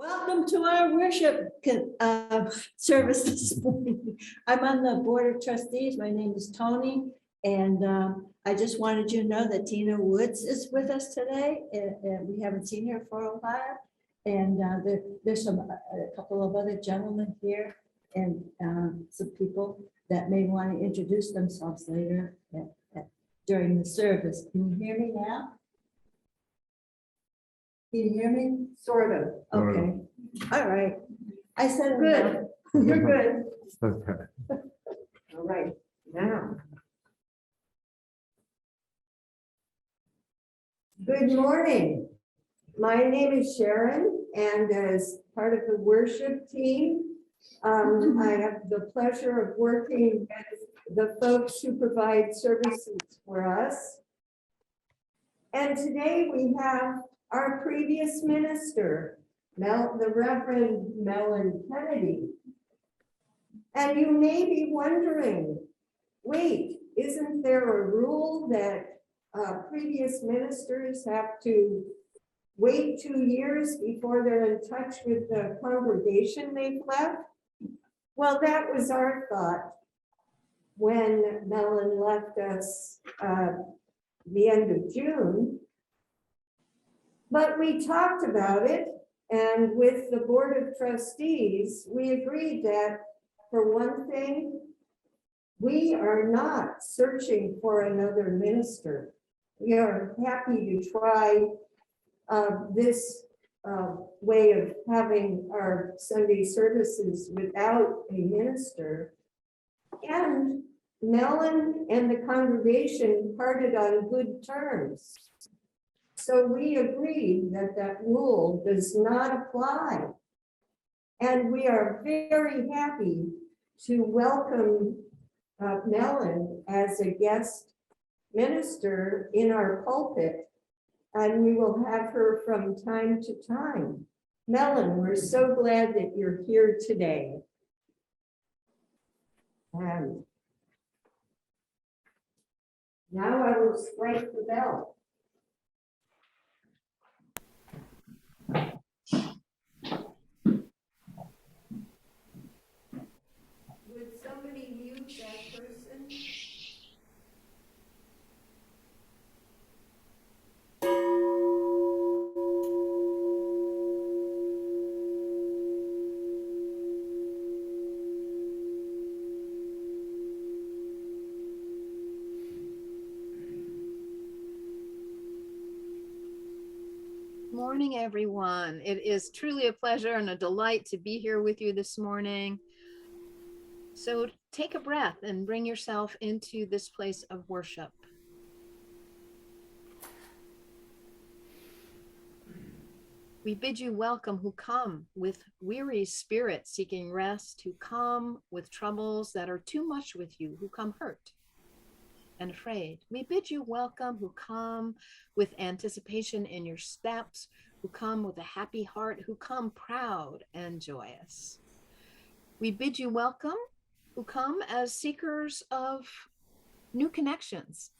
Welcome to our worship service this morning. I'm on the Board of Trustees. My name is Tony, and I just wanted you to know that Tina Woods is with us today, and we haven't seen her for a while. And there's a couple of other gentlemen here, and some people that may want to introduce themselves later during the service. Can you hear me now? Can you hear me? Sort of. Okay. All right. I said good. You're good. Okay. All right. Now. Good morning. My name is Sharon, and as part of the worship team, I have the pleasure of working with the folks who provide services for us. And today we have our previous minister, the Reverend Mellen Kennedy. And you may be wondering, wait, isn't there a rule that previous ministers have to wait 2 years before they're in touch with the congregation they've left? Well, that was our thought when Mellen left us the end of June. But we talked about it, and with the Board of Trustees, we agreed that, for one thing, we are not searching for another minister. We are happy to try this way of having our Sunday services without a minister. And Mellen and the congregation parted on good terms. So we agreed that that rule does not apply. And we are very happy to welcome Mellen as a guest minister in our pulpit. And we will have her from time to time. Mellen, we're so glad that you're here today. And now I will strike the bell. Would somebody mute that person? Morning, everyone. It is truly a pleasure and a delight to be here with you this morning. So take a breath and bring yourself into this place of worship. We bid you welcome who come with weary spirits seeking rest, who come with troubles that are too much with you, who come hurt and afraid. We bid you welcome who come with anticipation in your steps, who come with a happy heart, who come proud and joyous. We bid you welcome who come as seekers of new connections,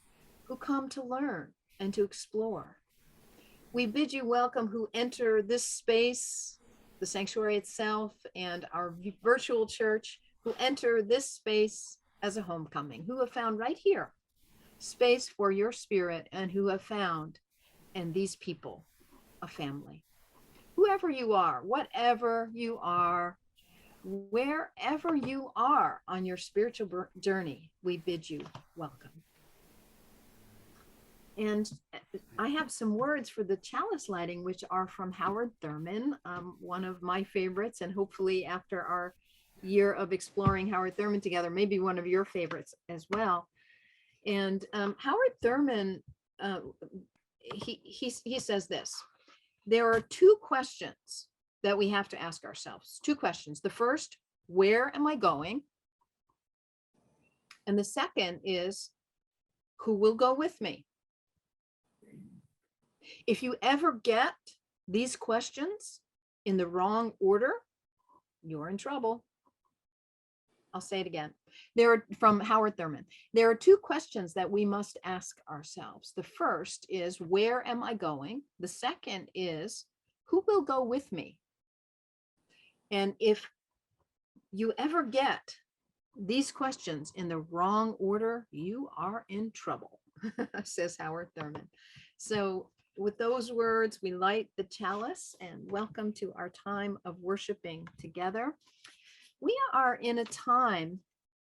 who come to learn and to explore. We bid you welcome who enter this space, the sanctuary itself, and our virtual church, who enter this space as a homecoming, who have found right here space for your spirit, and who have found in these people a family. Whoever you are, whatever you are, wherever you are on your spiritual journey, we bid you welcome. And I have some words for the chalice lighting, which are from Howard Thurman, one of my favorites, and hopefully after our year of exploring Howard Thurman together, maybe one of your favorites as well. And Howard Thurman, he says this: there are two questions that we have to ask ourselves. Two questions. The first, where am I going? And the second is, who will go with me? If you ever get these questions in the wrong order, you're in trouble. I'll say it again. From Howard Thurman. There are two questions that we must ask ourselves. The first is, where am I going? The second is, who will go with me? And if you ever get these questions in the wrong order, you are in trouble, says Howard Thurman. So with those words, we light the chalice and welcome to our time of worshiping together. We are in a time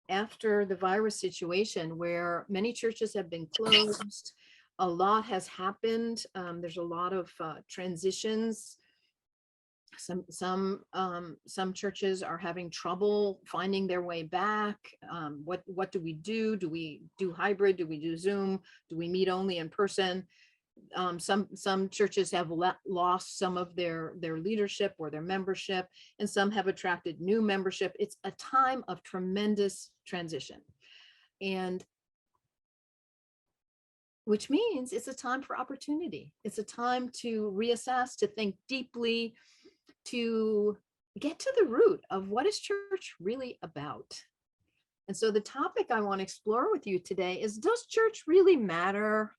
after the virus situation where many churches have been closed. A lot has happened. There's a lot of transitions. Some churches are having trouble finding their way back. What do we do? Do we do hybrid? Do we do Zoom? Do we meet only in person? Some churches have lost some of their leadership or their membership, and some have attracted new membership. It's a time of tremendous transition, and which means it's a time for opportunity. It's a time to reassess, to think deeply, to get to the root of what is church really about. And so the topic I want to explore with you today is, does church really matter?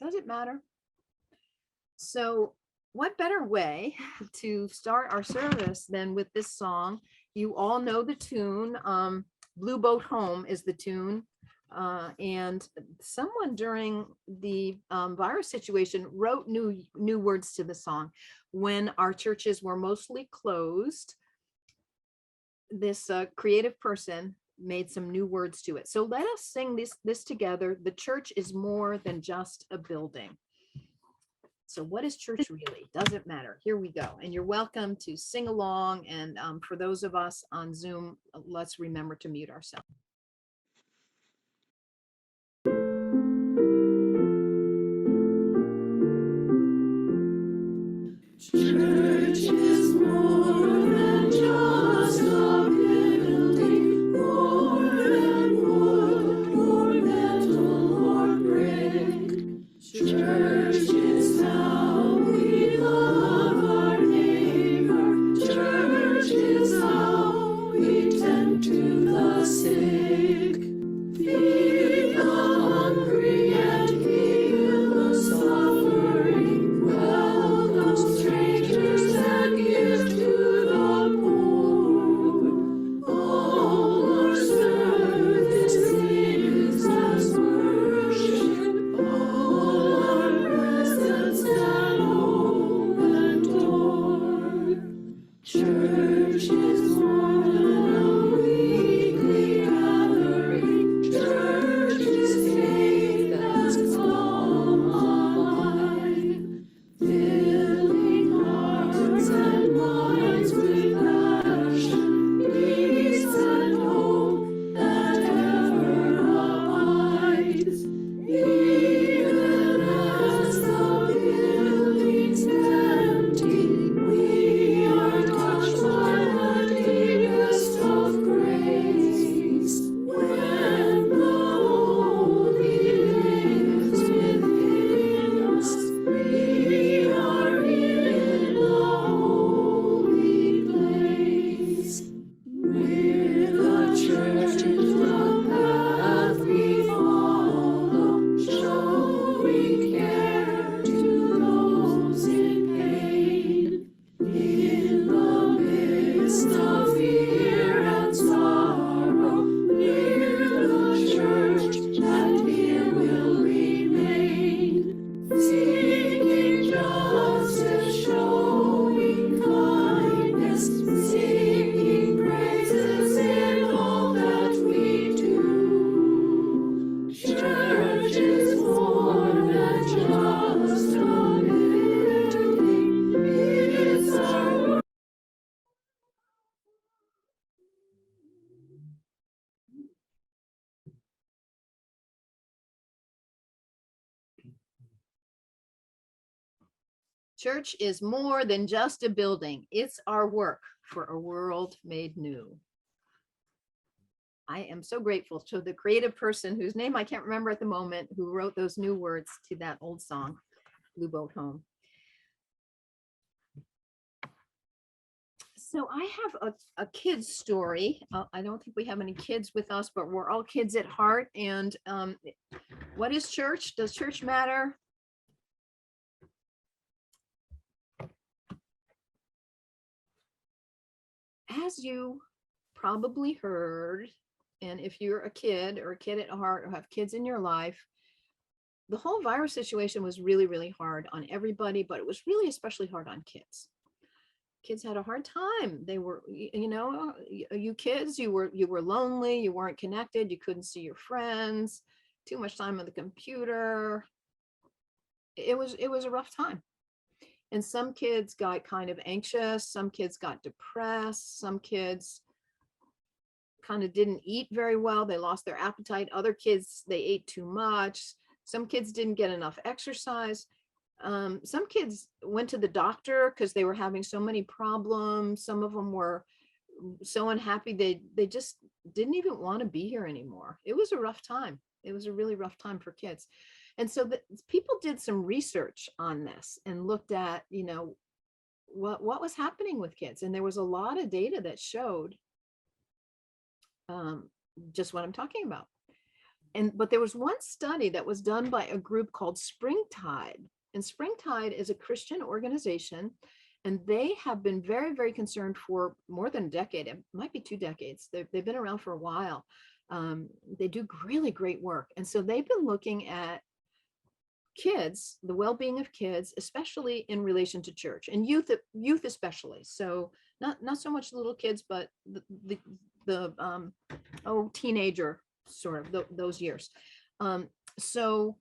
Does it matter? So what better way to start our service than with this song? You all know the tune. Blue Boat Home is the tune. And someone during the virus situation wrote new words to the song. When our churches were mostly closed, this creative person made some new words to it. So let us sing this together. The church is more than just a building. So what is church really? Does it matter? Here we go. And you're welcome to sing along. And for those of us on Zoom, let's remember to mute ourselves. Church is more than just a building, more than wood or metal or brick. Church is how we love our neighbor. Church is how we tend to the sick, feed the hungry and heal the suffering, welcome strangers and give to the poor. All our service is as worship, all our presence and home and door. Church is more than a weekly gathering. Church is faith that's come alive, filling hearts and minds with passion, peace and hope that ever abides. Even as the building's empty, we are touched by the deepest of grace. When the Holy lives within us, we are in a holy place. With the church is the path we follow, showing care to those in pain. In the midst of fear and sorrow, near the church, and here will remain. Seeking justice, showing kindness, singing praises in all that we do. Church is more than just a building, it's our Church is more than just a building. It's our work for a world made new. I am so grateful to the creative person whose name I can't remember at the moment, who wrote those new words to that old song, Blue Boat Home. So I have a kid's story. I don't think we have any kids with us, but we're all kids at heart. And what is church? Does church matter? as you probably heard, and if you're a kid or a kid at heart or have kids in your life, the whole virus situation was really, really hard on everybody, but it was really especially hard on kids. Kids had a hard time. They were, you kids, you were lonely, you weren't connected, you couldn't see your friends, too much time on the computer. It was a rough time. And some kids got kind of anxious, some kids got depressed, some kids kind of didn't eat very well, they lost their appetite. Other kids, they ate too much. Some kids didn't get enough exercise. Some kids went to the doctor because they were having so many problems. Some of them were so unhappy they just didn't even want to be here anymore. It was a rough time. It was a really rough time for kids. And so people did some research on this and looked at, what was happening with kids. And there was a lot of data that showed just what I'm talking about. But there was one study that was done by a group called Springtide. And Springtide is a Christian organization, and they have been very, very concerned for more than a decade. It might be 2 decades. They've been around for a while. They do really great work. And so they've been looking at kids, the well-being of kids, especially in relation to church and youth especially. So not so much little kids, but the teenager sort of those years. So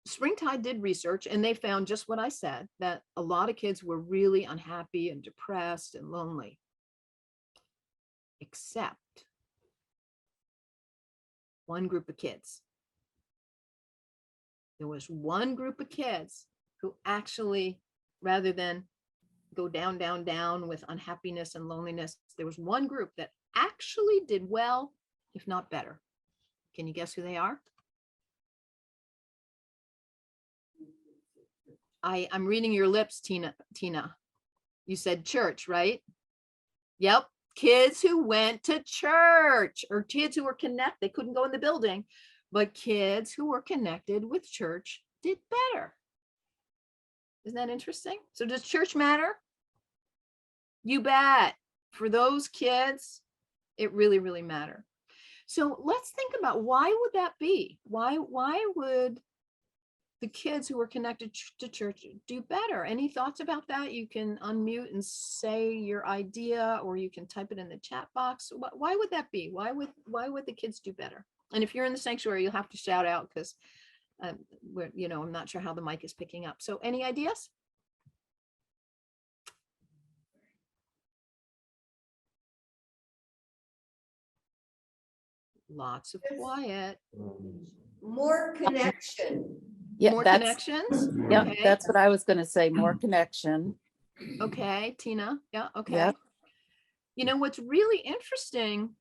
Springtide did research, and they found just what I said, that a lot of kids were really unhappy and depressed and lonely, except one group of kids. There was one group of kids who actually, rather than go down, down, down with unhappiness and loneliness, there was one group that actually did well, if not better. Can you guess who they are? I'm reading your lips, Tina. You said church, right? Yep. Kids who went to church, or kids who were connected. They couldn't go in the building, but kids who were connected with church did better. Isn't that interesting? So does church matter? You bet. For those kids, it really, really mattered. So let's think about, why would that be? Why would the kids who were connected to church do better? Any thoughts about that? You can unmute and say your idea, or you can type it in the chat box. Why would that be? Why would the kids do better? And if you're in the sanctuary, you'll have to shout out, because I'm not sure how the mic is picking up. So any ideas? Lots of quiet. More connection. Yeah, More that's, connections. yeah, Okay. that's what I was going to say. More connection. Okay, Tina. Yeah. Okay. Yep. You know what's really interesting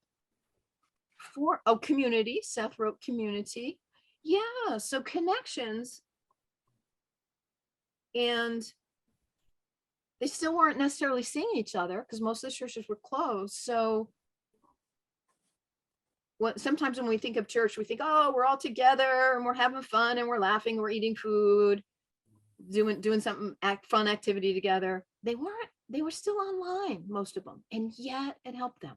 for community? Seth wrote community. Yeah. So connections, and they still weren't necessarily seeing each other because most of the churches were closed. So sometimes when we think of church, we think, oh, we're all together and we're having fun and we're laughing, we're eating food, doing something fun activity together. They weren't. They were still online, most of them, and yet it helped them.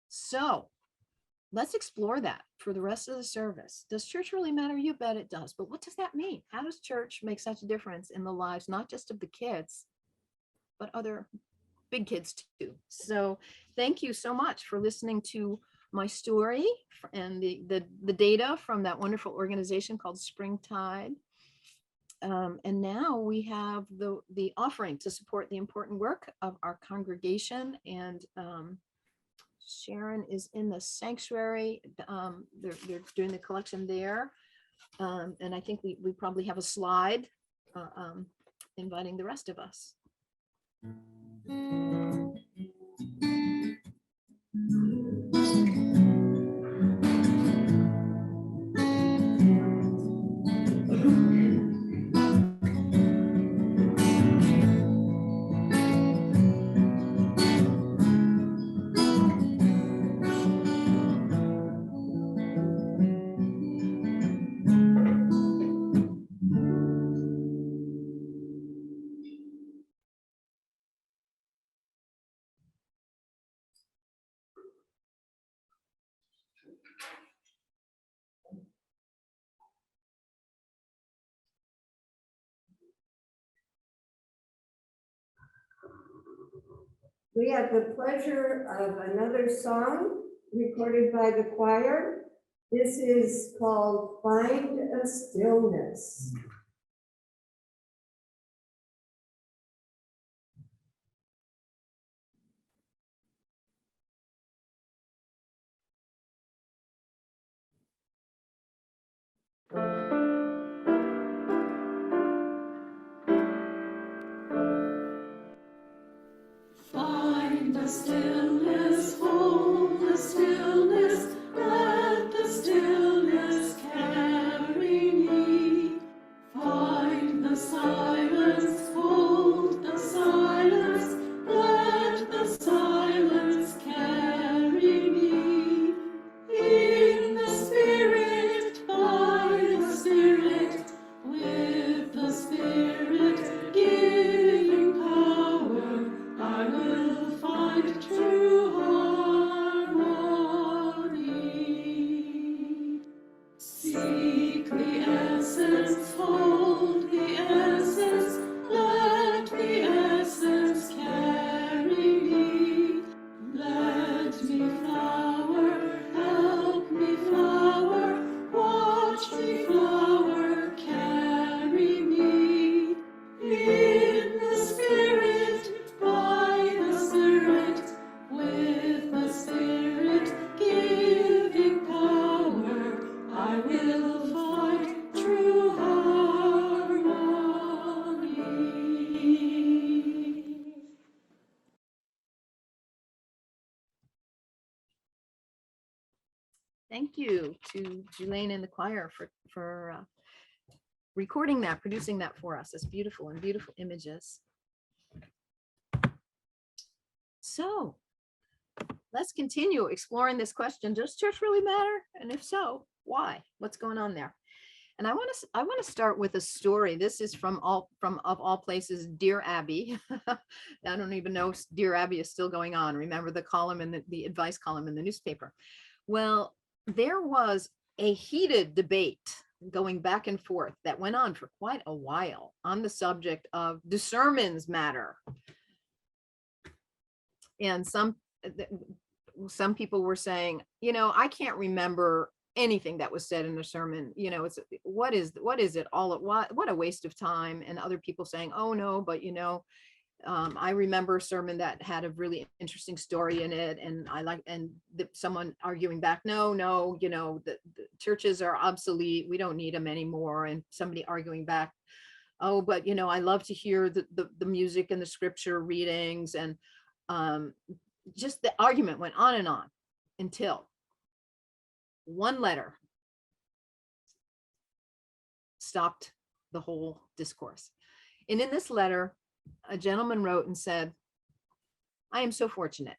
So let's explore that for the rest of the service. Does church really matter? You bet it does. But what does that mean? How does church make such a difference in the lives, not just of the kids, but other big kids too? So thank you so much for listening to my story and the data from that wonderful organization called Springtide. And now we have the offering to support the important work of our congregation. And Sharon is in the sanctuary. They're doing the collection there. And I think we probably have a slide inviting the rest of us. We have the pleasure of another song recorded by the choir. This is called Find a Stillness. Find the stillness, hold the stillness, let the stillness carry me. Find the silence, hold the silence, let the silence carry me. In the Spirit, by the Spirit, with the Spirit giving power, I will find true harmony. Seek the essence, hold the essence, let the essence carry me. Let me flower, help me flower, watch me flower, carry me. In the Spirit, by the Spirit, with the Spirit giving power, I will find true harmony. Thank you to Julaine and the choir for recording that, producing that for us. It's beautiful and beautiful images. So let's continue exploring this question. Does church really matter? And if so, why? What's going on there? And I want to start with a story. This is from of all places, Dear Abby. I don't even know if Dear Abby is still going on. Remember the column in the advice column in the newspaper. Well, there was a heated debate going back and forth that went on for quite a while on the subject of do sermons matter? And some people were saying, I can't remember anything that was said in the sermon. It's what is it all? What a waste of time. And other people saying, oh no, but I remember a sermon that had a really interesting story in it, and someone arguing back, no, the churches are obsolete, we don't need them anymore. And somebody arguing back, oh, but I love to hear the music and the scripture readings. And just the argument went on until one letter stopped the whole discourse. And in this letter, a gentleman wrote and said, I am so fortunate.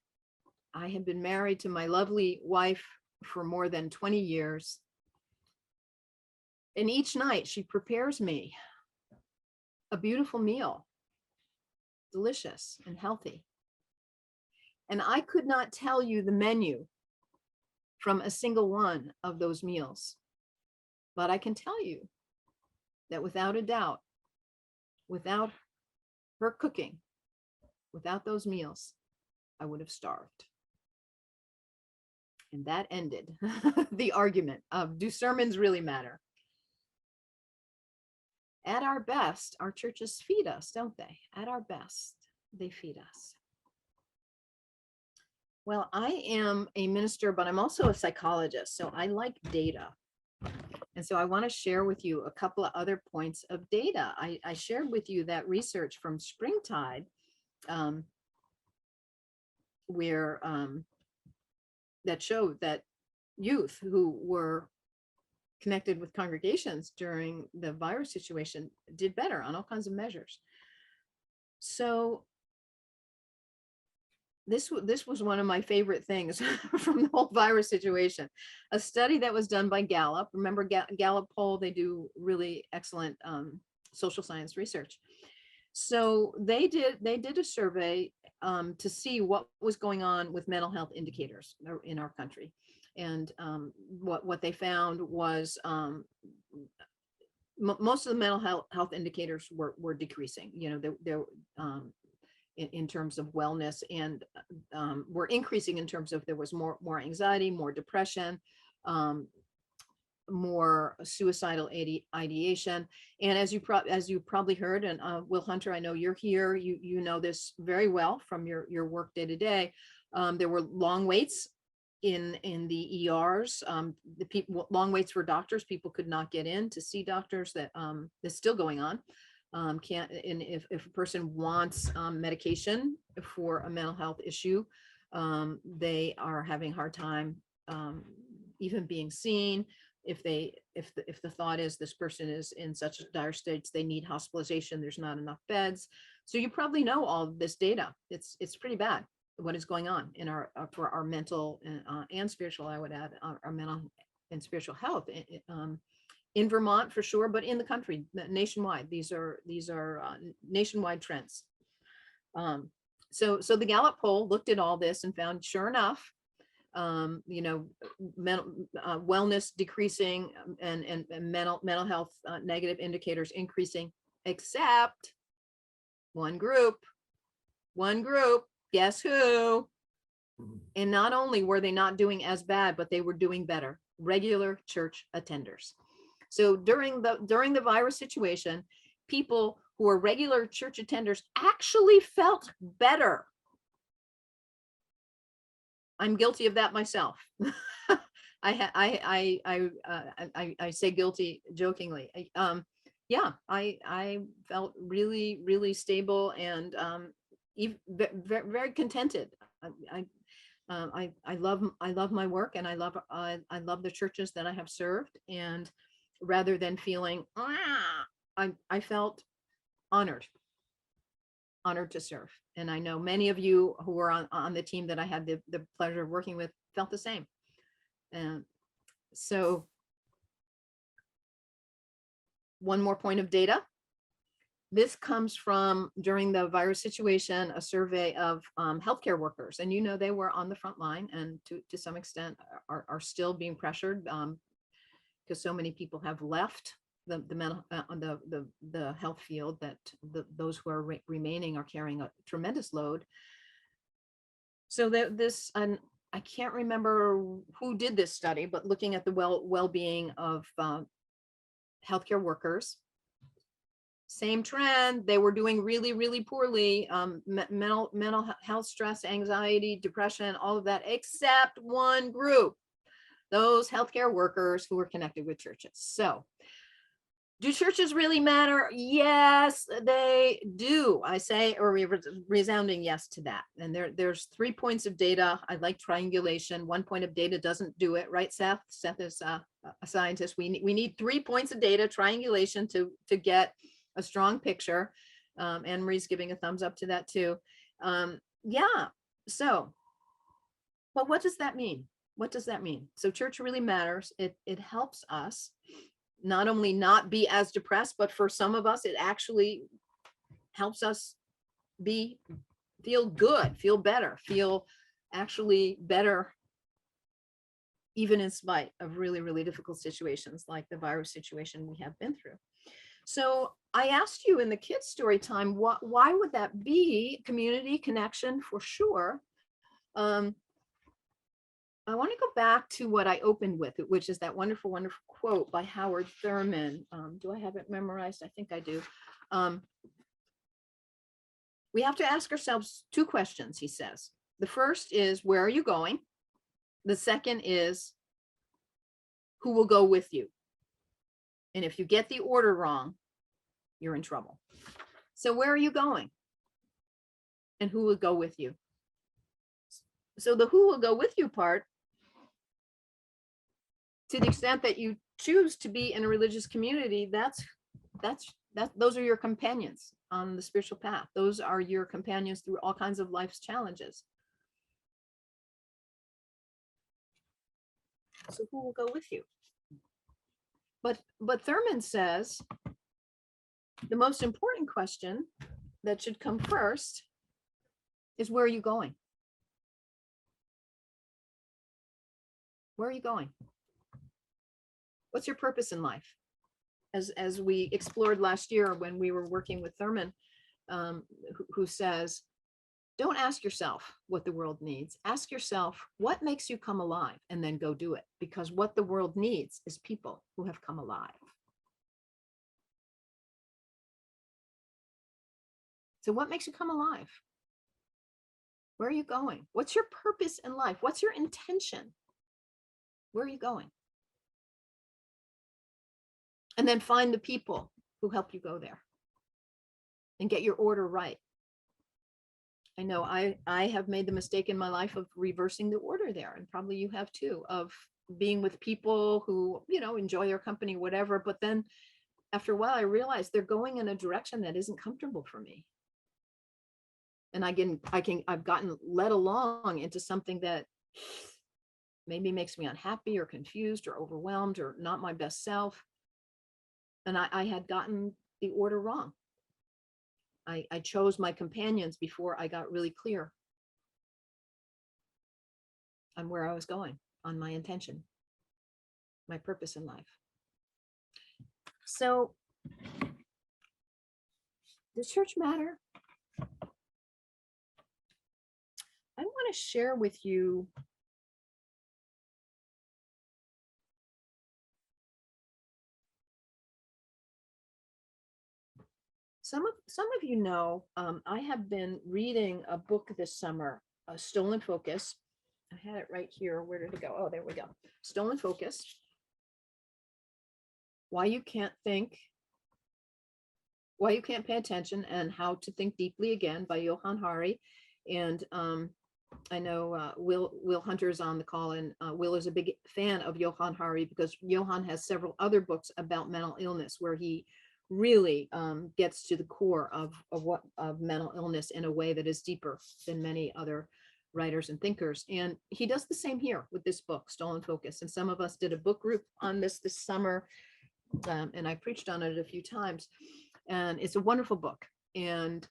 I have been married to my lovely wife for more than 20 years. And each night she prepares me a beautiful meal, delicious and healthy. And I could not tell you the menu from a single one of those meals, but I can tell you that without a doubt, without her cooking, without those meals, I would have starved. And that ended the argument of, do sermons really matter? At our best, our churches feed us, don't they? At our best, they feed us. Well, I am a minister, but I'm also a psychologist, so I like data. And so I want to share with you a couple of other points of data. I shared with you that research from Springtide, where that showed that youth who were connected with congregations during the virus situation did better on all kinds of measures. So this was one of my favorite things from the whole virus situation. A study that was done by Gallup. Remember Gallup poll? They do really excellent social science research. So they did a survey to see what was going on with mental health indicators in our country. And what they found was most of the mental health indicators were decreasing. in terms of wellness, and were increasing in terms of there was more anxiety, more depression, more suicidal ideation. And as you probably heard, and Will Hunter, I know you're here, you know this very well from your work day to day. There were long waits in the ERs. Long waits for doctors. People could not get in to see doctors. That's still going on. And if a person wants medication for a mental health issue, they are having a hard time even being seen. If the thought is this person is in such dire states, they need hospitalization, there's not enough beds. So you probably know all of this data. It's pretty bad what is going on in for our mental and spiritual, I would add, our mental and spiritual health in Vermont for sure, but in the country, nationwide. These are nationwide trends. So the Gallup poll looked at all this and found, sure enough, wellness decreasing and mental health negative indicators increasing, except one group, guess who? And not only were they not doing as bad, but they were doing better, regular church attenders. So during the virus situation, people who are regular church attenders actually felt better. I'm guilty of that myself. I say guilty jokingly. Yeah, I felt really, really stable and very contented. I love my work, and I love the churches that I have served. And rather than feeling, I felt honored to serve. And I know many of you who were on the team that I had the pleasure of working with felt the same. And so one more point of data. This comes from, during the virus situation, a survey of healthcare workers. And you know, they were on the front line, and to some extent are still being pressured because so many people have left the health field, that those who are remaining are carrying a tremendous load. So and I can't remember who did this study, but looking at the well-being of healthcare workers, same trend. They were doing really, really poorly. Mental health, stress, anxiety, depression, all of that, except one group, those healthcare workers who were connected with churches. So do churches really matter? Yes, they do. I say a resounding yes to that. And there's 3 points of data. I like triangulation. 1 point of data doesn't do it, right, Seth? Seth is a scientist. We need 3 points of data, triangulation, to get a strong picture. Anne Marie's giving a thumbs up to that too. Yeah. So, but what does that mean? What does that mean? So church really matters. It helps us not only not be as depressed, but for some of us, it actually helps us feel good, feel better, feel actually better, even in spite of really, really difficult situations like the virus situation we have been through. So I asked you in the kids' story time, why would that be? Community connection, for sure. I want to go back to what I opened with, which is that wonderful, wonderful quote by Howard Thurman. Do I have it memorized? I think I do. We have to ask ourselves 2 questions, he says. The first is, where are you going? The second is, who will go with you? And if you get the order wrong, you're in trouble. So where are you going? And who will go with you? So the who will go with you part, to the extent that you choose to be in a religious community, those are your companions on the spiritual path. Those are your companions through all kinds of life's challenges. So who will go with you? But Thurman says the most important question that should come first is, where are you going? Where are you going? What's your purpose in life? As we explored last year when we were working with Thurman, who says, Don't ask yourself what the world needs. Ask yourself what makes you come alive, and then go do it. Because what the world needs is people who have come alive. So what makes you come alive? Where are you going? What's your purpose in life? What's your intention? Where are you going? And then find the people who help you go there and get your order right. I know I have made the mistake in my life of reversing the order there, and probably you have too, of being with people who, enjoy your company, whatever. But then after a while, I realized they're going in a direction that isn't comfortable for me. And I've gotten led along into something that maybe makes me unhappy or confused or overwhelmed or not my best self. And I had gotten the order wrong. I chose my companions before I got really clear on where I was going, on my intention, my purpose in life. So, does church matter? I want to share with you some of you know, I have been reading a book this summer, Stolen Focus. I had it right here. Where did it go? Oh, there we go. Stolen Focus. Why you can't pay attention, and how to think deeply again, by Johann Hari. And I know Will Hunter is on the call, and Will is a big fan of Johann Hari because Johann has several other books about mental illness where he really gets to the core of mental illness in a way that is deeper than many other writers and thinkers. And he does the same here with this book, Stolen Focus. And some of us did a book group on this summer, and I preached on it a few times. And it's a wonderful book, and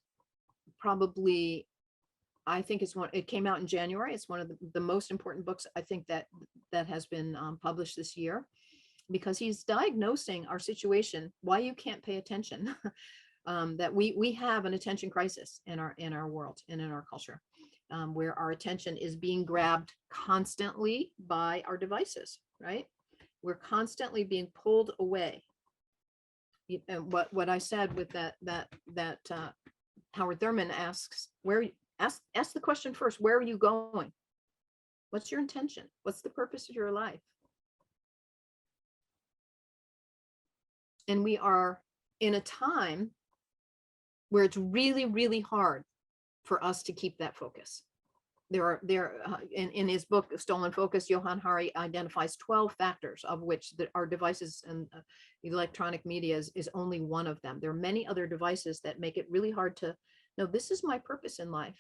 probably, I think it came out in January. It's one of the most important books I think that has been published this year, because he's diagnosing our situation, why you can't pay attention, that we have an attention crisis in our world and in our culture, where our attention is being grabbed constantly by our devices, right? We're constantly being pulled away. And what I said with that Howard Thurman asks, ask the question first, where are you going? What's your intention? What's the purpose of your life? And we are in a time where it's really, really hard for us to keep that focus. In his book, Stolen Focus, Johann Hari identifies 12 factors, of which our devices and electronic media is only one of them. There are many other devices that make it really hard to know, this is my purpose in life.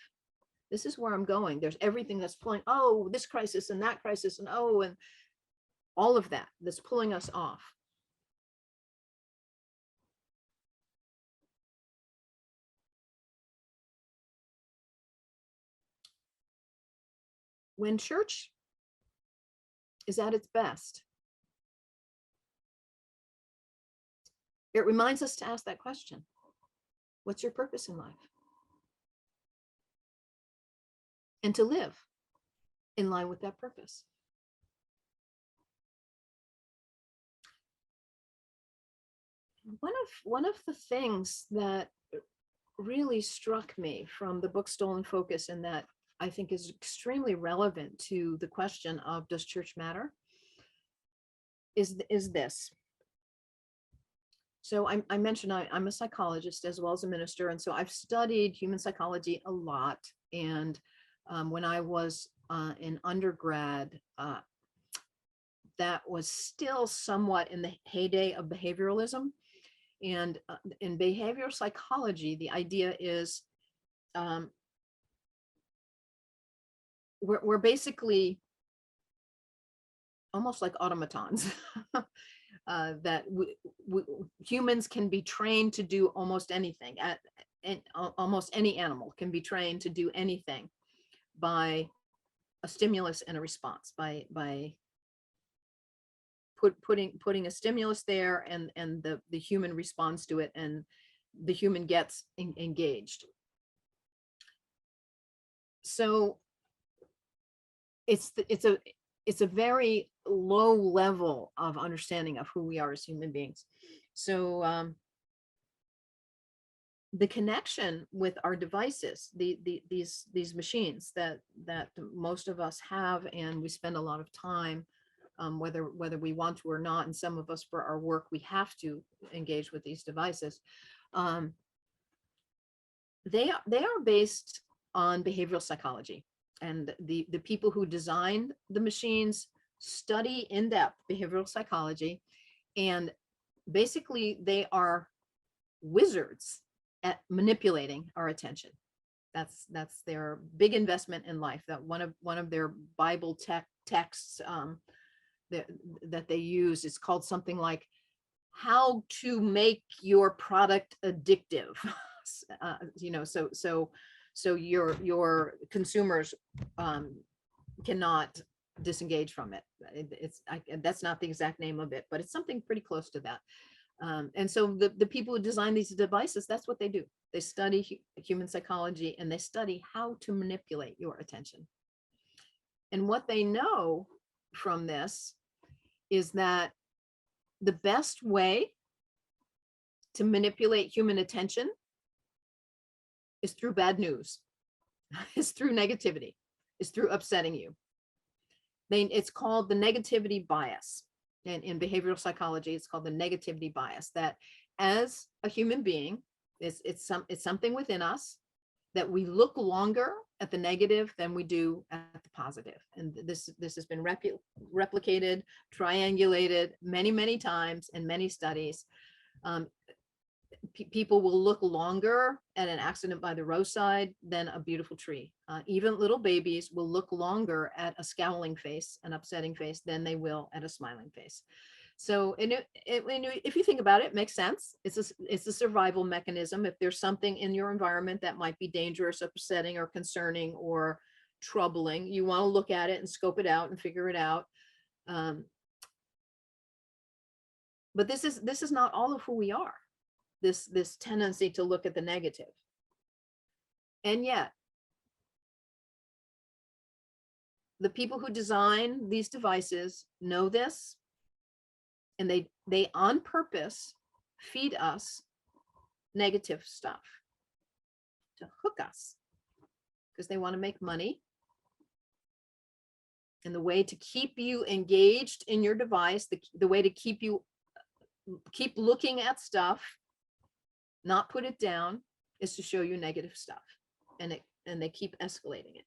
This is where I'm going. There's everything that's pulling, this crisis and that crisis, and and all of that's pulling us off. When church is at its best, it reminds us to ask that question. What's your purpose in life? And to live in line with that purpose. One of the things that really struck me from the book Stolen Focus, and that I think is extremely relevant to the question of, does church matter, is this. So I mentioned I'm a psychologist as well as a minister, and so I've studied human psychology a lot. And when I was in undergrad, that was still somewhat in the heyday of behavioralism. And in behavioral psychology, the idea is we're basically almost like automatons. That humans can be trained to do almost anything. Almost any animal can be trained to do anything by a stimulus and a response, by putting a stimulus there, and the human responds to it, and the human gets engaged. So it's a very low level of understanding of who we are as human beings. So the connection with our devices, these machines that most of us have, and we spend a lot of time, whether we want to or not, and some of us for our work, we have to engage with these devices. They are based on behavioral psychology, and the people who designed the machines study in-depth behavioral psychology, and basically they are wizards at manipulating our attention. That's their big investment in life. That one of their Bible texts that they use is called something like "How to Make Your Product Addictive." So your consumers cannot disengage from it. That's not the exact name of it, but it's something pretty close to that. And so the people who design these devices, that's what they do. They study human psychology, and they study how to manipulate your attention. And what they know from this is that the best way to manipulate human attention is through bad news, is through negativity, is through upsetting you. It's called the negativity bias. And in behavioral psychology, it's called the negativity bias, that as a human being, it's something within us that we look longer at the negative than we do at the positive. And this has been replicated, triangulated many times in many studies. People will look longer at an accident by the roadside than a beautiful tree. Even little babies will look longer at a scowling face, an upsetting face, than they will at a smiling face. So if you think about it, it makes sense. It's a survival mechanism. If there's something in your environment that might be dangerous, upsetting, or concerning, or troubling, you want to look at it and scope it out and figure it out. But this is not all of who we are. This tendency to look at the negative. And yet, the people who design these devices know this, and they on purpose feed us negative stuff to hook us, because they want to make money. And the way to keep you engaged in your device, the way to keep looking at stuff, not put it down, is to show you negative stuff, and they keep escalating it.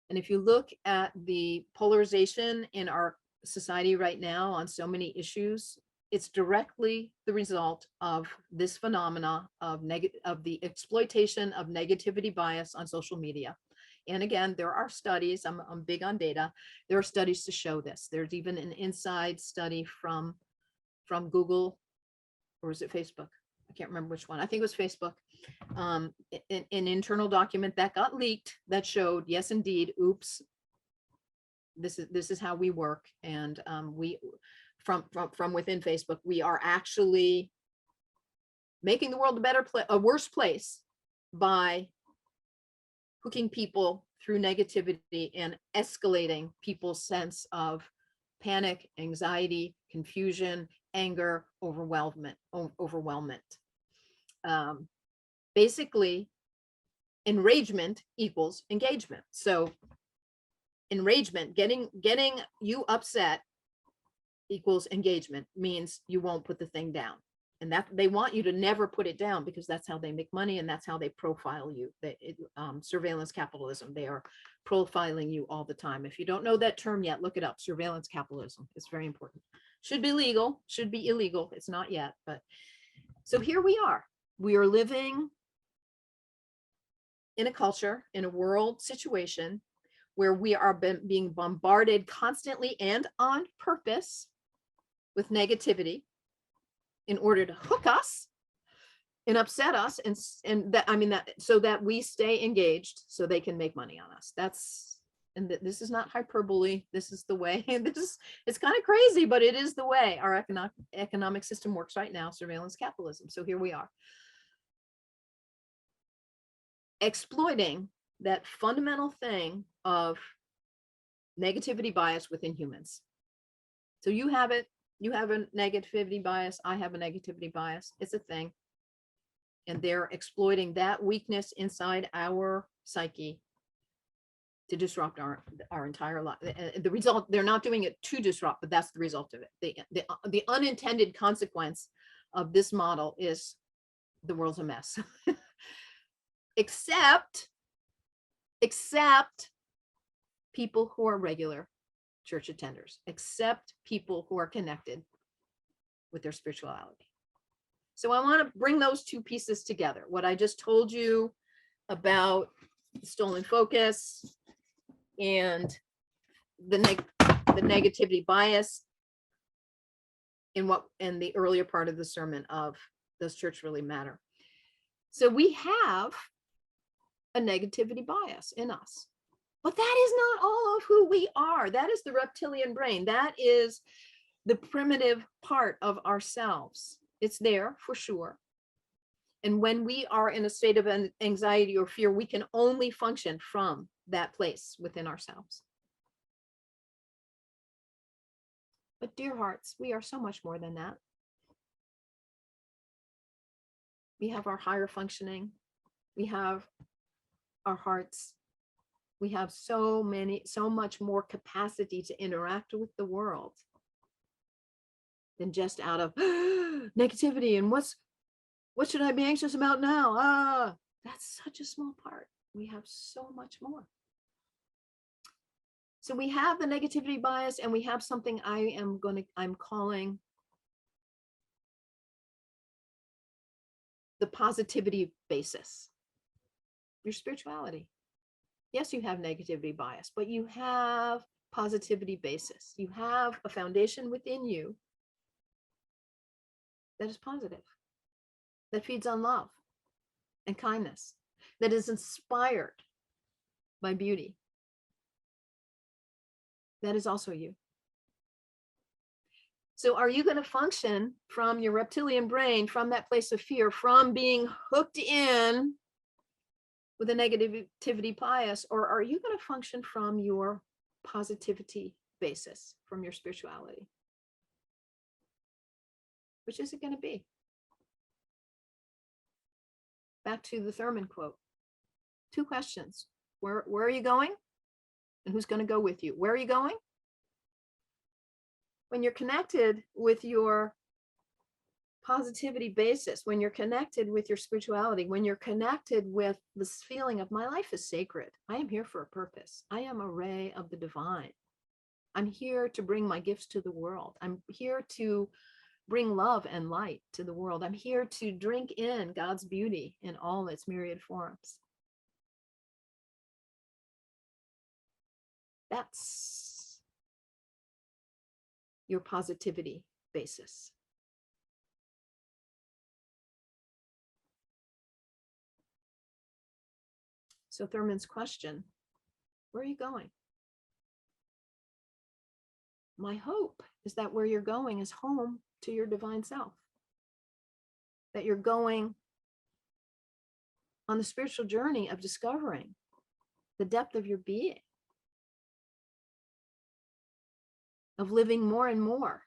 And if you look at the polarization in our society right now on so many issues, it's directly the result of this phenomena of the exploitation of negativity bias on social media. And again, there are studies. I'm big on data. There are studies to show this. There's even an inside study from Google, or is it Facebook? I can't remember which one. I think it was Facebook. An internal document that got leaked that showed, yes, indeed, oops, this is how we work. And we from within Facebook, we are actually making the world a worse place by hooking people through negativity and escalating people's sense of panic, anxiety, confusion, anger, overwhelmment. Basically, enragement equals engagement. So enragement, getting you upset, equals engagement, means you won't put the thing down. And that they want you to never put it down, because that's how they make money, and that's how they profile you. Surveillance capitalism, they are profiling you all the time. If you don't know that term yet, look it up. Surveillance capitalism. It's very important. Should be legal, should be illegal. It's not yet, but so here we are. We are living in a culture, in a world situation where we are being bombarded constantly and on purpose with negativity in order to hook us and upset us, so that we stay engaged, so they can make money on us. This is not hyperbole. This is the way. It's kind of crazy, but it is the way our economic system works right now, surveillance capitalism. So here we are, exploiting that fundamental thing of negativity bias within humans. So you have it, you have a negativity bias, I have a negativity bias. It's a thing. And they're exploiting that weakness inside our psyche to disrupt our entire life. The result, they're not doing it to disrupt, but that's the result of it. The unintended consequence of this model is the world's a mess. except people who are regular church attenders, except people who are connected with their spirituality. So I want to bring those two pieces together. What I just told you about stolen focus and the negativity bias in the earlier part of the sermon of does church really matter? So we have a negativity bias in us, but that is not all of who we are. That is the reptilian brain. That is the primitive part of ourselves. It's there for sure. And when we are in a state of anxiety or fear, we can only function from that place within ourselves. But dear hearts, we are so much more than that. We have our higher functioning. We have our hearts. We have so much more capacity to interact with the world than just out of negativity and what should I be anxious about now? That's such a small part. We have so much more. So we have the negativity bias, and we have something I'm calling the positivity basis. Your spirituality. Yes, you have negativity bias, but you have positivity basis. You have a foundation within you that is positive, that feeds on love and kindness, that is inspired by beauty. That is also you. So are you going to function from your reptilian brain, from that place of fear, from being hooked in with a negativity bias, or are you going to function from your positivity basis, from your spirituality? Which is it going to be? Back to the Thurman quote. 2 questions. Where are you going? And who's going to go with you? Where are you going? When you're connected with your positivity basis, when you're connected with your spirituality, when you're connected with this feeling of my life is sacred. I am here for a purpose. I am a ray of the divine. I'm here to bring my gifts to the world. I'm here to bring love and light to the world. I'm here to drink in God's beauty in all its myriad forms. That's your positivity basis. So Thurman's question, where are you going? My hope is that where you're going is home to your divine self. That you're going on the spiritual journey of discovering the depth of your being, of living more and more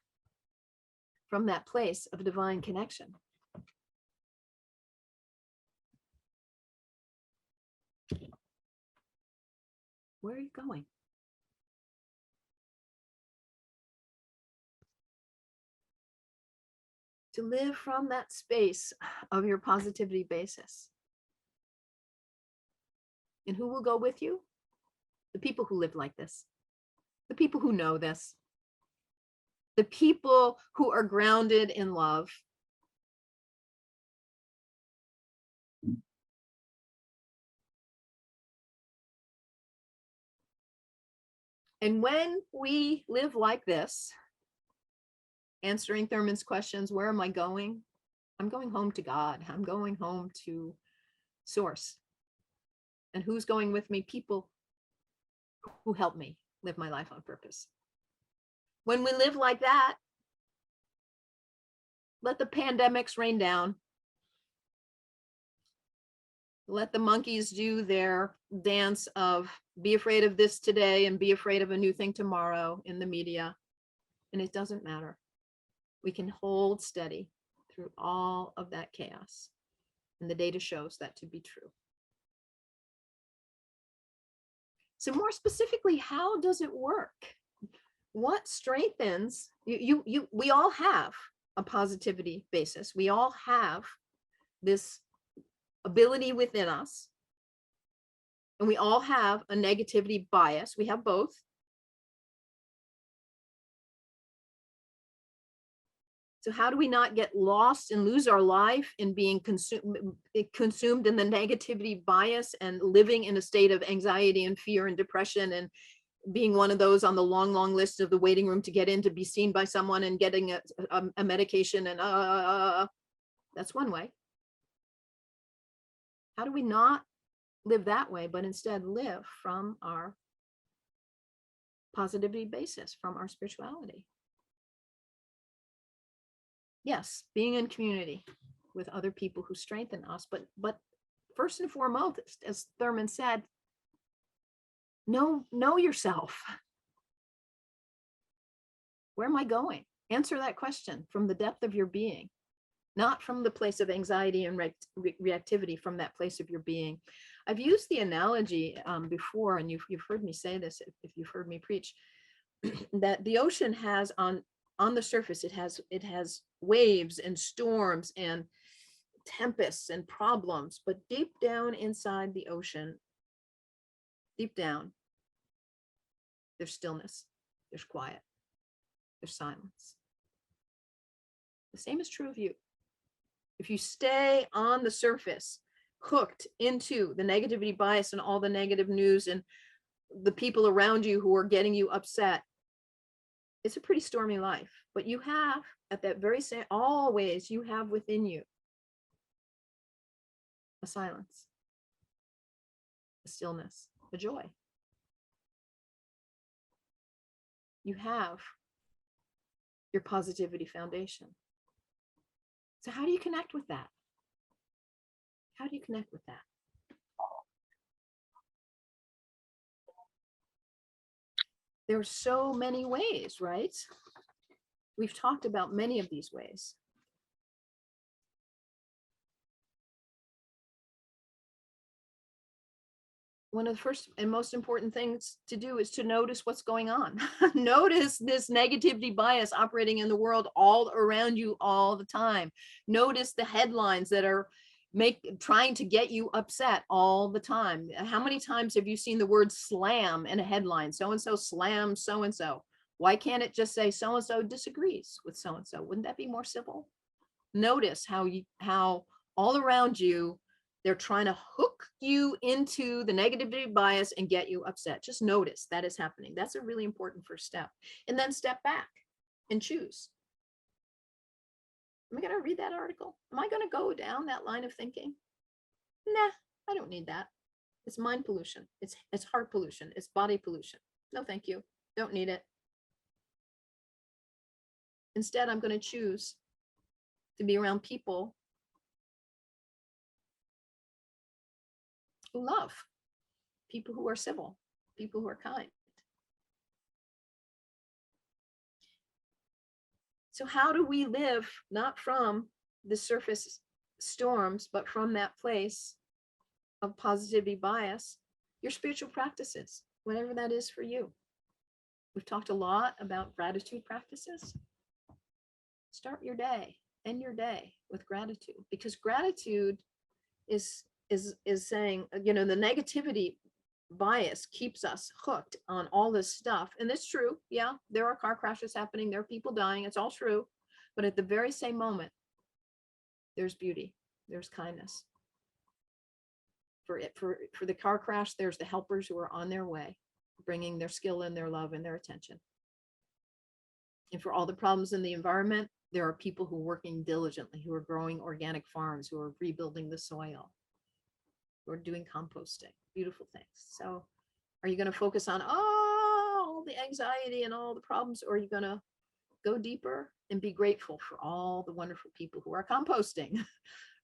from that place of divine connection. Where are you going? To live from that space of your positivity basis. And who will go with you? The people who live like this. The people who know this. The people who are grounded in love. And when we live like this, answering Thurman's questions, where am I going? I'm going home to God. I'm going home to Source. And who's going with me? People who help me live my life on purpose. When we live like that, let the pandemics rain down. Let the monkeys do their dance of be afraid of this today and be afraid of a new thing tomorrow in the media. And it doesn't matter. We can hold steady through all of that chaos. And the data shows that to be true. So more specifically, how does it work? What strengthens we all have a positivity basis. We all have this ability within us. And we all have a negativity bias. We have both. So how do we not get lost and lose our life in being consumed in the negativity bias and living in a state of anxiety and fear and depression and being one of those on the long list of the waiting room to get in to be seen by someone and getting a medication and that's one way. How do we not live that way, but instead live from our positivity basis, from our spirituality? Yes, being in community with other people who strengthen us, but first and foremost, as Thurman said, know yourself. Where am I going? Answer that question from the depth of your being, not from the place of anxiety and reactivity, from that place of your being. I've used the analogy before, and you've heard me say this if you've heard me preach, that the ocean has on the surface, it has waves and storms and tempests and problems, but deep down inside the ocean, deep down, there's stillness, there's quiet, there's silence. The same is true of you. If you stay on the surface, hooked into the negativity bias and all the negative news and the people around you who are getting you upset, it's a pretty stormy life. But you have, at that very same, always you have within you a silence, a stillness, a joy. You have your positivity foundation. So how do you connect with that? How do you connect with that? There's so many ways, right? We've talked about many of these ways. One of the first and most important things to do is to notice what's going on. Notice this negativity bias operating in the world all around you all the time. Notice the headlines that are trying to get you upset all the time. How many times have you seen the word slam in a headline? So-and-so slams so-and-so. Why can't it just say so-and-so disagrees with so-and-so? Wouldn't that be more civil? Notice how all around you, they're trying to hook you into the negativity bias and get you upset. Just notice that is happening. That's a really important first step. And then step back and choose. Am I going to read that article? Am I going to go down that line of thinking? Nah, I don't need that. It's mind pollution. It's heart pollution. It's body pollution. No, thank you. Don't need it. Instead, I'm going to choose to be around people who love, people who are civil, people who are kind. So how do we live not from the surface storms, but from that place of positivity bias? Your spiritual practices, whatever that is for you. We've talked a lot about gratitude practices. Start your day, end your day with gratitude, because gratitude is saying, the negativity bias keeps us hooked on all this stuff. And it's true. Yeah, there are car crashes happening. There are people dying. It's all true. But at the very same moment, there's beauty. There's kindness. For the car crash, there's the helpers who are on their way, bringing their skill and their love and their attention. And for all the problems in the environment, there are people who are working diligently, who are growing organic farms, who are rebuilding the soil, who are doing composting, beautiful things. So are you going to focus on all the anxiety and all the problems, or are you going to go deeper and be grateful for all the wonderful people who are composting?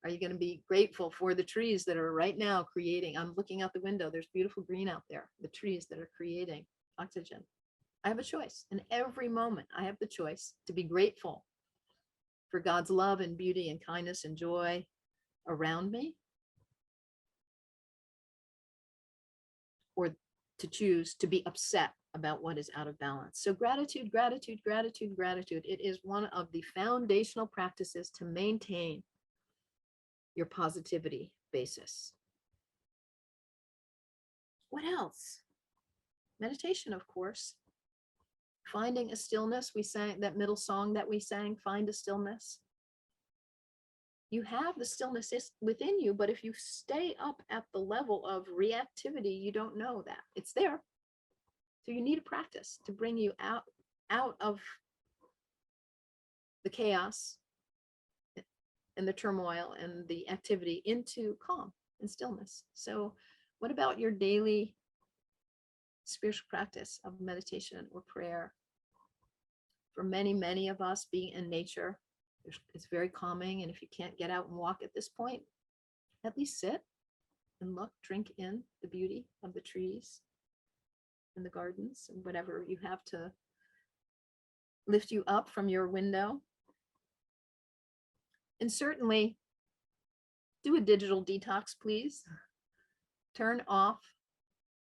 Are you going to be grateful for the trees that are right now creating? I'm looking out the window. There's beautiful green out there, the trees that are creating oxygen. I have a choice. And every moment I have the choice to be grateful for God's love and beauty and kindness and joy around me, or to choose to be upset about what is out of balance. So gratitude, gratitude, gratitude, gratitude. It is one of the foundational practices to maintain your positivity basis. What else? Meditation, of course. Finding a stillness. We sang that middle song that we sang, find a stillness. You have the stillness within you, but if you stay up at the level of reactivity, you don't know that it's there. So you need a practice to bring you out of the chaos and the turmoil and the activity into calm and stillness. So what about your daily spiritual practice of meditation or prayer? For many, many of us, being in nature, it's very calming. And if you can't get out and walk at this point, at least sit and look, drink in the beauty of the trees and the gardens and whatever you have to lift you up from your window. And certainly do a digital detox, please. Turn off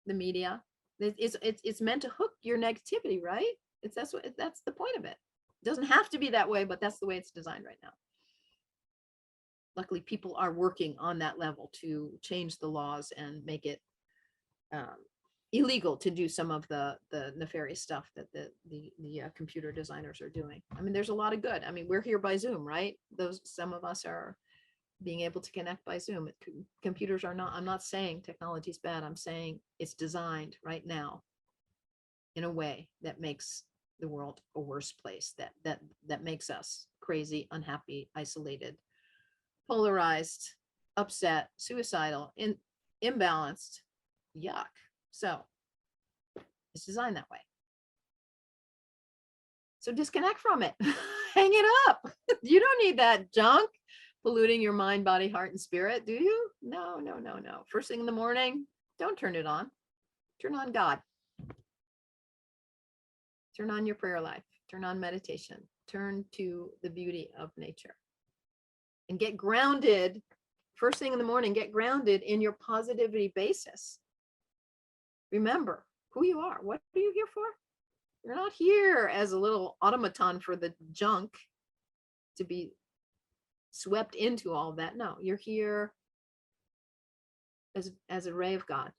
the media. It's meant to hook your negativity, right? That's the point of it. It doesn't have to be that way, but that's the way it's designed right now. Luckily, people are working on that level to change the laws and make it illegal to do some of the nefarious stuff that the computer designers are doing. I mean, there's a lot of good. I mean, we're here by Zoom, right? Some of us are being able to connect by Zoom. Computers are not. I'm not saying technology is bad. I'm saying it's designed right now in a way that makes the world a worse place, that makes us crazy, unhappy, isolated, polarized, upset, suicidal, imbalanced. Yuck. So it's designed that way. So disconnect from it. Hang it up. You don't need that junk polluting your mind, body, heart, and spirit, do you? No, no, no, no. First thing in the morning, don't turn it on. Turn on God. Turn on your prayer life. Turn on meditation. Turn to the beauty of nature. And get grounded. First thing in the morning, get grounded in your positivity basis. Remember who you are. What are you here for? You're not here as a little automaton for the junk to be swept into all of that. No, you're here as a ray of God.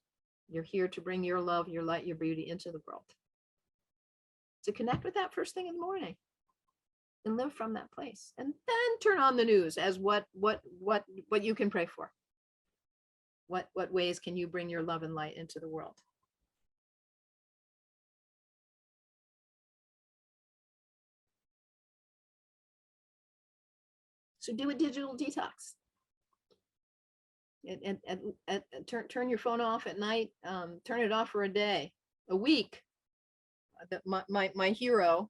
You're here to bring your love, your light, your beauty into the world. To connect with that first thing in the morning and live from that place. And then turn on the news as what you can pray for. What ways can you bring your love and light into the world? So do a digital detox. Turn your phone off at night. Turn it off for a day, a week. My hero,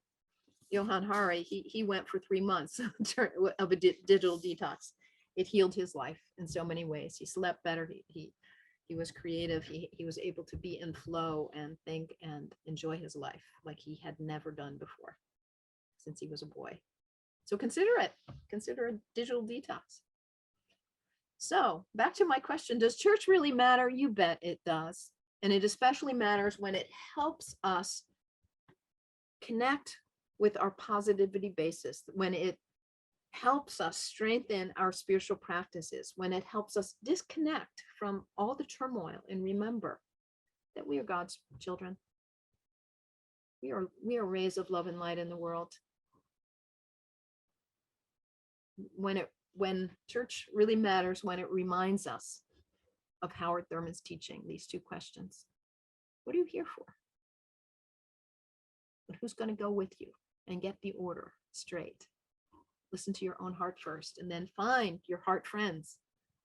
Johann Hari, he went for 3 months of a digital detox. It healed his life in so many ways. He slept better. He was creative. He was able to be in flow and think and enjoy his life like he had never done before since he was a boy. So consider it. Consider a digital detox. So back to my question, does church really matter? You bet it does. And it especially matters when it helps us connect with our positivity basis, when it helps us strengthen our spiritual practices, when it helps us disconnect from all the turmoil and remember that we are God's children. We are rays of love and light in the world. When church really matters, when it reminds us of Howard Thurman's teaching, these 2 questions. What are you here for? But who's going to go with you and get the order straight? Listen to your own heart first, and then find your heart friends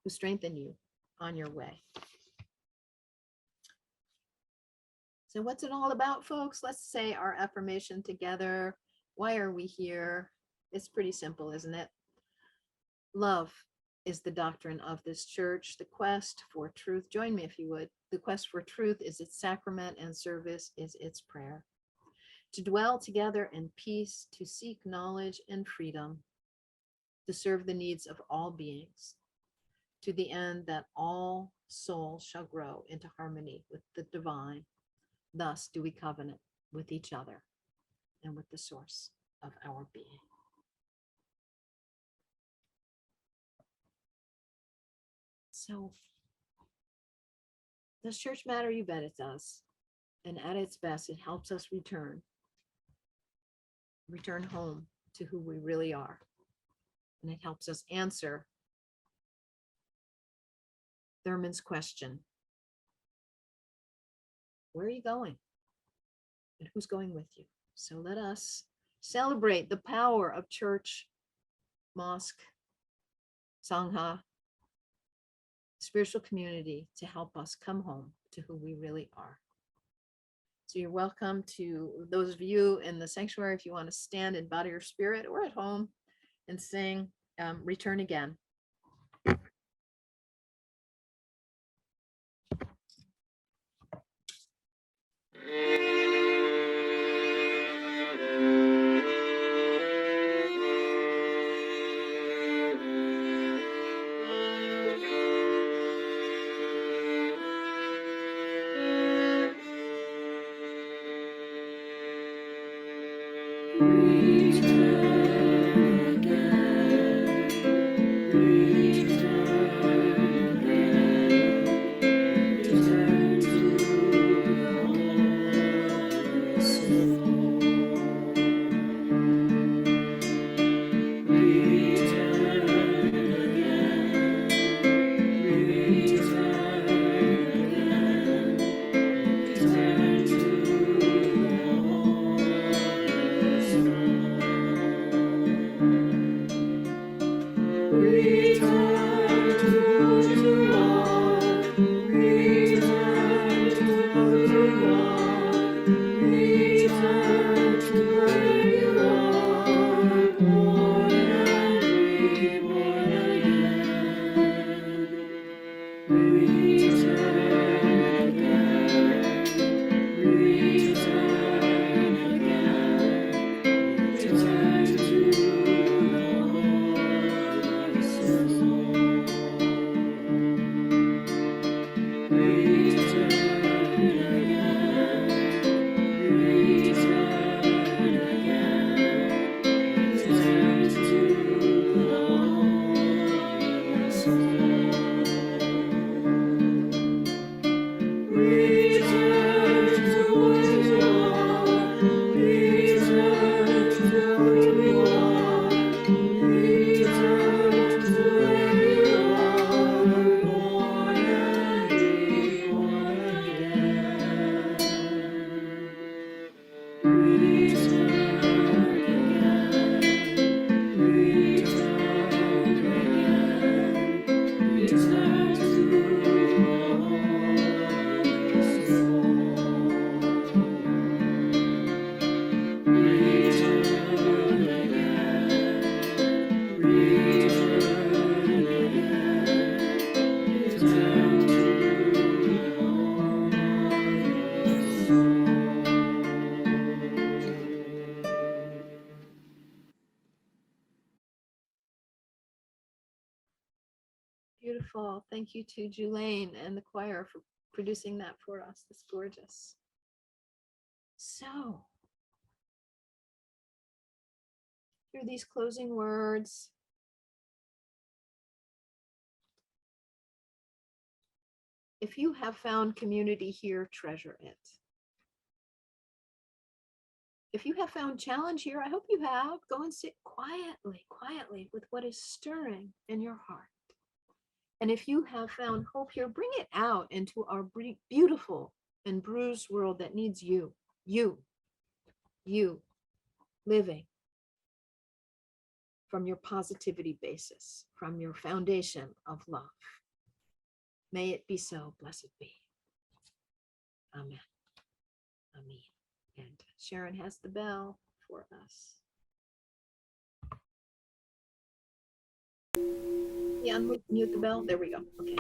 who strengthen you on your way. So what's it all about, folks? Let's say our affirmation together. Why are we here? It's pretty simple, isn't it? Love is the doctrine of this church. The quest for truth, join me if you would. The quest for truth is its sacrament, and service is its prayer. To dwell together in peace, to seek knowledge and freedom, to serve the needs of all beings, to the end that all souls shall grow into harmony with the divine. Thus do we covenant with each other and with the source of our being. So, does church matter? You bet it does. And at its best, it helps us return home to who we really are. And it helps us answer Thurman's question. Where are you going? And who's going with you? So let us celebrate the power of church, mosque, sangha, spiritual community to help us come home to who we really are. So you're welcome to those of you in the sanctuary, if you want to stand in body or spirit, or at home and sing Return Again. Beautiful. Thank you to Julaine and the choir for producing that for us. It's gorgeous. So, through these closing words, if you have found community here, treasure it. If you have found challenge here, I hope you have. Go and sit quietly with what is stirring in your heart. And if you have found hope here, bring it out into our beautiful and bruised world that needs you living from your positivity basis, from your foundation of love. May it be so, blessed be. Amen. Amen. And Sharon has the bell for us. Yeah, unmute the bell. There we go. Okay.